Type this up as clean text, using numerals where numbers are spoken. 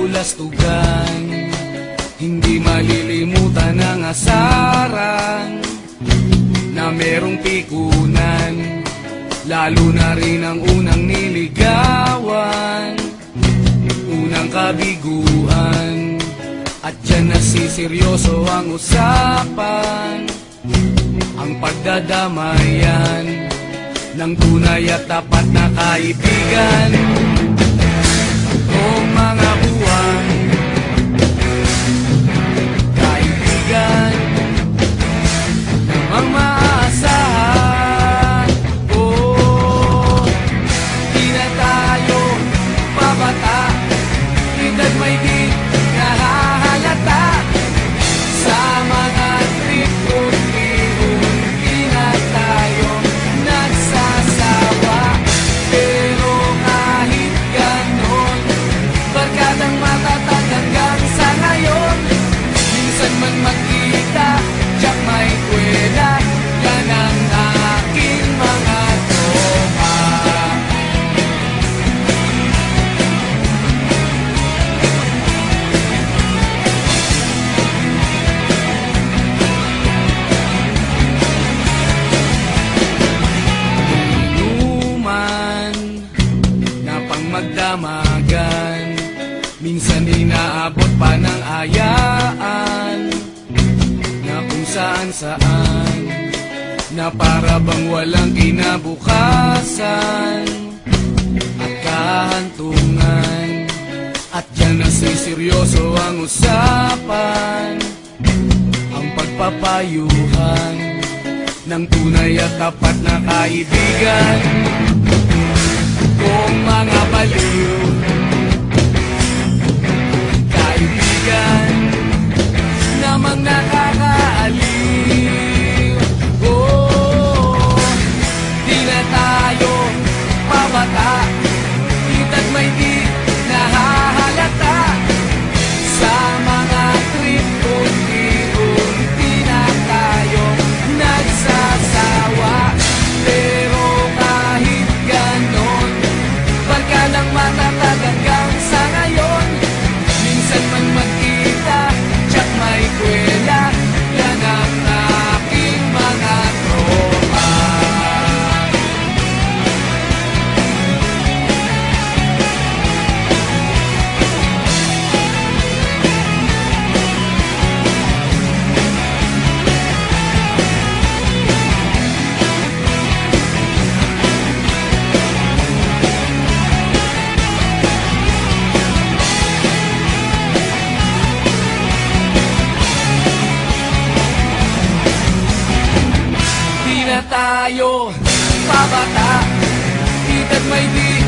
kabulastugan. Hindi malilimutan ang asaran na merong pikunan, lalo na rin ang unang niligawan, unang kabiguan. At dyan nasiseryoso ang usapan, ang pagdadamayan ng tunay at tapat na kaibigan. Kung mga buwan, kaibigan namang maaasahan. Oh, di na tayo pabata, edad may di nahahalata. Sa mga trip-unti-unti na tayo nagsasawa. Pero kahit ganon, barkadang matatag hanggang sa ngayon. Minsan man magkita, tiyak may kwela, yan ang aking mga tropa. Inuman na pang magdamagan, minsan inaabot pa ng ayaan, na kung saan-saan, na para bang walang kinabukasan at kahantungan. At dyan nasiseryoso ang usapan, ang pagpapayuhan ng tunay at tapat na kaibigan. Kung mga baliw, kaibigan namang nakakaaliw. Oh, di na tayo pabata, edad may di nahahalata. Sa mga trip, unti-unti na tayo nagsasawa. Pero kahit ganon, barkadang matatag hanggang sa ngayon. Minsan man magkita, tiyak may kwela, yan ang aking mga tropa. Di na tayo pabata, edad may di